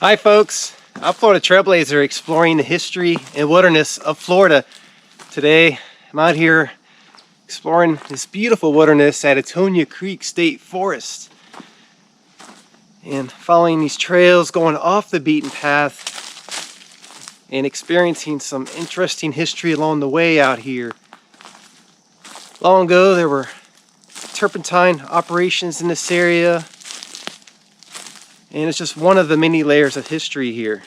Hi folks, I'm Florida Trailblazer exploring the history and wilderness of Florida. Today I'm out here exploring this beautiful wilderness at Etoniah Creek State Forest and following these trails, going off the beaten path and experiencing some interesting history along the way out here. Long ago there were turpentine operations in this area, and it's just one of the many layers of history here.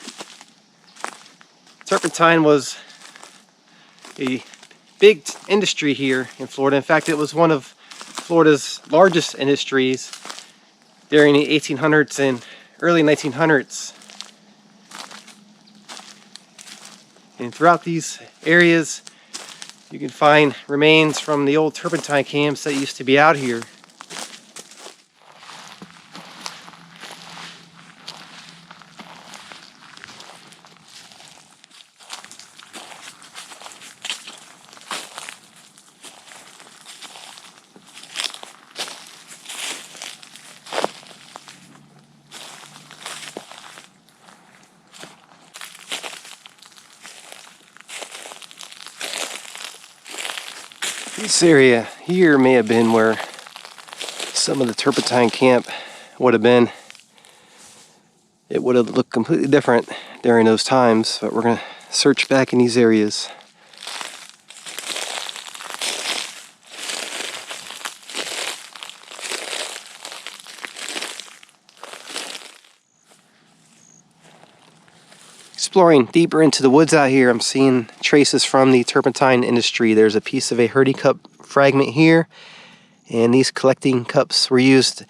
Turpentine was a big industry here in Florida. In fact, it was one of Florida's largest industries during the 1800s and early 1900s. And throughout these areas, you can find remains from the old turpentine camps that used to be out here. This area here may have been where some of the turpentine camp would have been. It would have looked completely different during those times, but we're going to search back in these areas. Exploring deeper into the woods out here, I'm seeing traces from the turpentine industry. There's a piece of a hurdy cup fragment here, and these collecting cups were used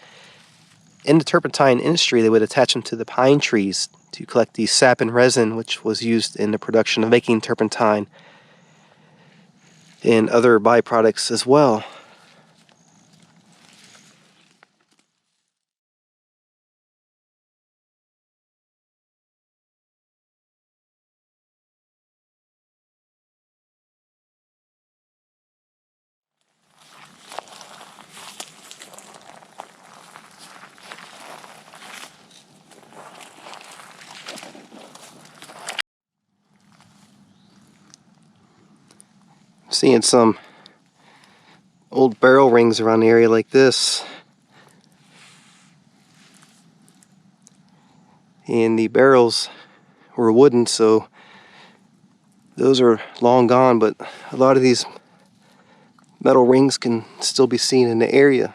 in the turpentine industry. They would attach them to the pine trees to collect the sap and resin, which was used in the production of making turpentine and other byproducts as well. Seeing some old barrel rings around the area like this, and the barrels were wooden, so those are long gone, but a lot of these metal rings can still be seen in the area.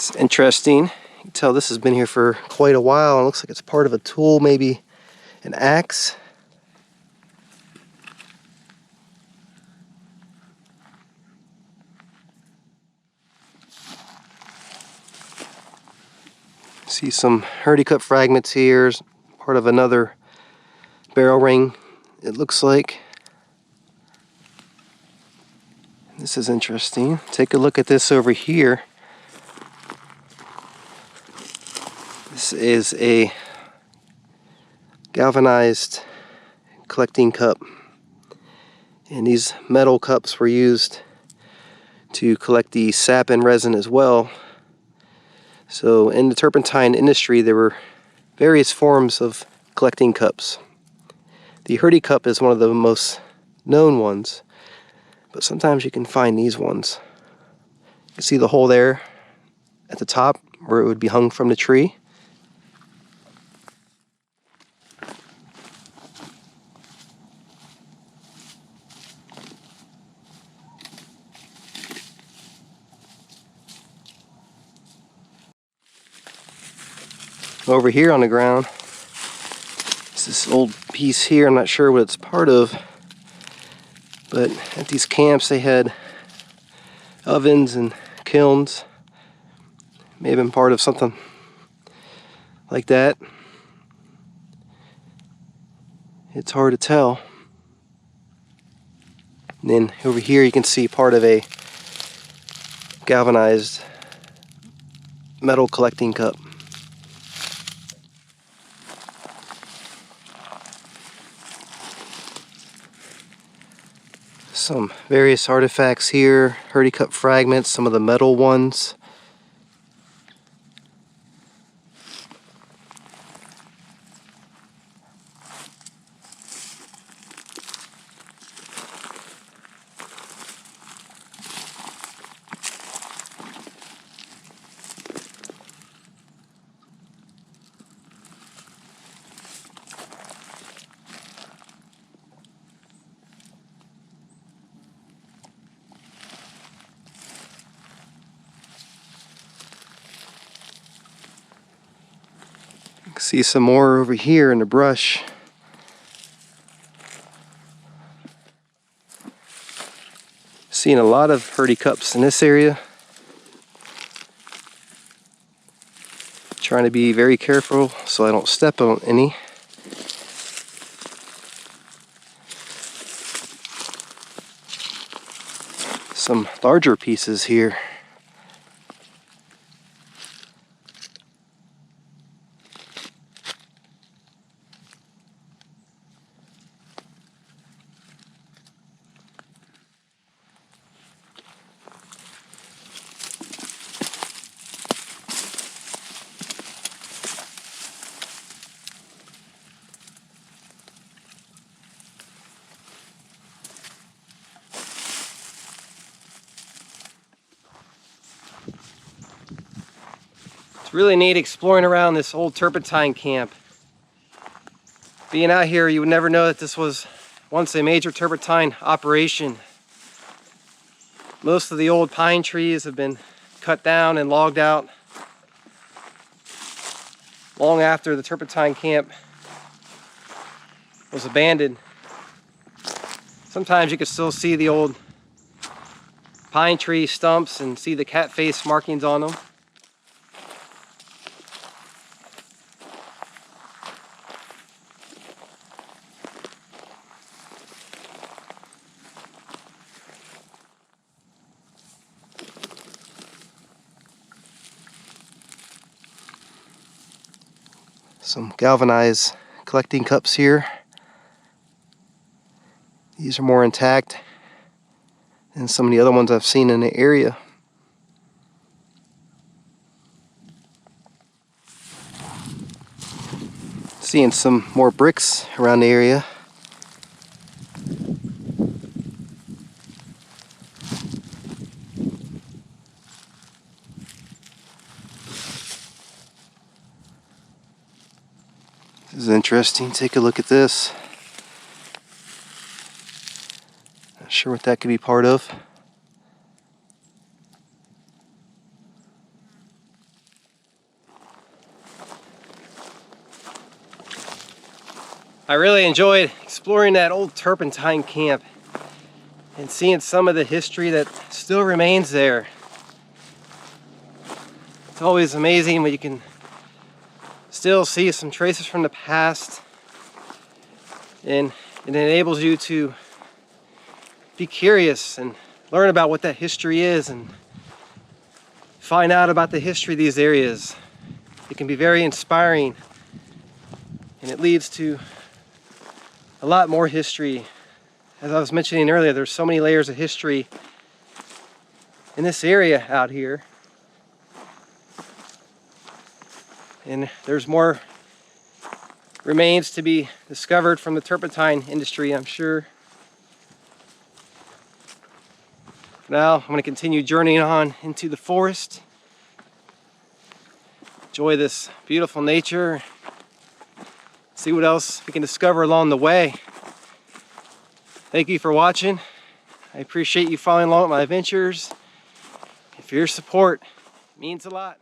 It's interesting. You can tell this has been here for quite a while. It looks like it's part of a tool, maybe an axe. See some hurdy cup fragments here, part of another barrel ring, it looks like. This is interesting. Take a look at this over here. This is a galvanized collecting cup, and these metal cups were used to collect the sap and resin as well. So in the turpentine industry there were various forms of collecting cups. The hurdy cup is one of the most known ones, but sometimes you can find these ones. You can see the hole there at the top where it would be hung from the tree. Over here on the ground, it's this old piece here. I'm not sure what it's part of, but at these camps they had ovens and kilns. May have been part of something like that. It's hard to tell. And then over here you can see part of a galvanized metal collecting cup. Some various artifacts here, Hurdy cup fragments, some of the metal ones. See some more over here in the brush. Seeing a lot of Hurdy cups in this area. Trying to be very careful so I don't step on any. Some larger pieces here. Really neat exploring around this old Turpentine camp. Being out here, you would never know that this was once a major turpentine operation. Most of the old pine trees have been cut down and logged out long after the Turpentine camp was abandoned. Sometimes you can still see the old pine tree stumps and see the cat face markings on them. Some galvanized collecting cups here. These are more intact than some of the other ones I've seen in the area. Seeing some more bricks around the area. This is interesting. Take a look at this. Not sure what that could be part of. I really enjoyed exploring that old Turpentine camp and seeing some of the history that still remains there. It's always amazing when you can still see some traces from the past, and it enables you to be curious and learn about what that history is and find out about the history of these areas. It can be very inspiring, and it leads to a lot more history. As I was mentioning earlier, there's so many layers of history in this area out here. And there's more remains to be discovered from the turpentine industry, I'm sure. Now I'm going to continue journeying on into the forest. Enjoy this beautiful nature. See what else we can discover along the way. Thank you for watching. I appreciate you following along with my adventures. And for your support, it means a lot.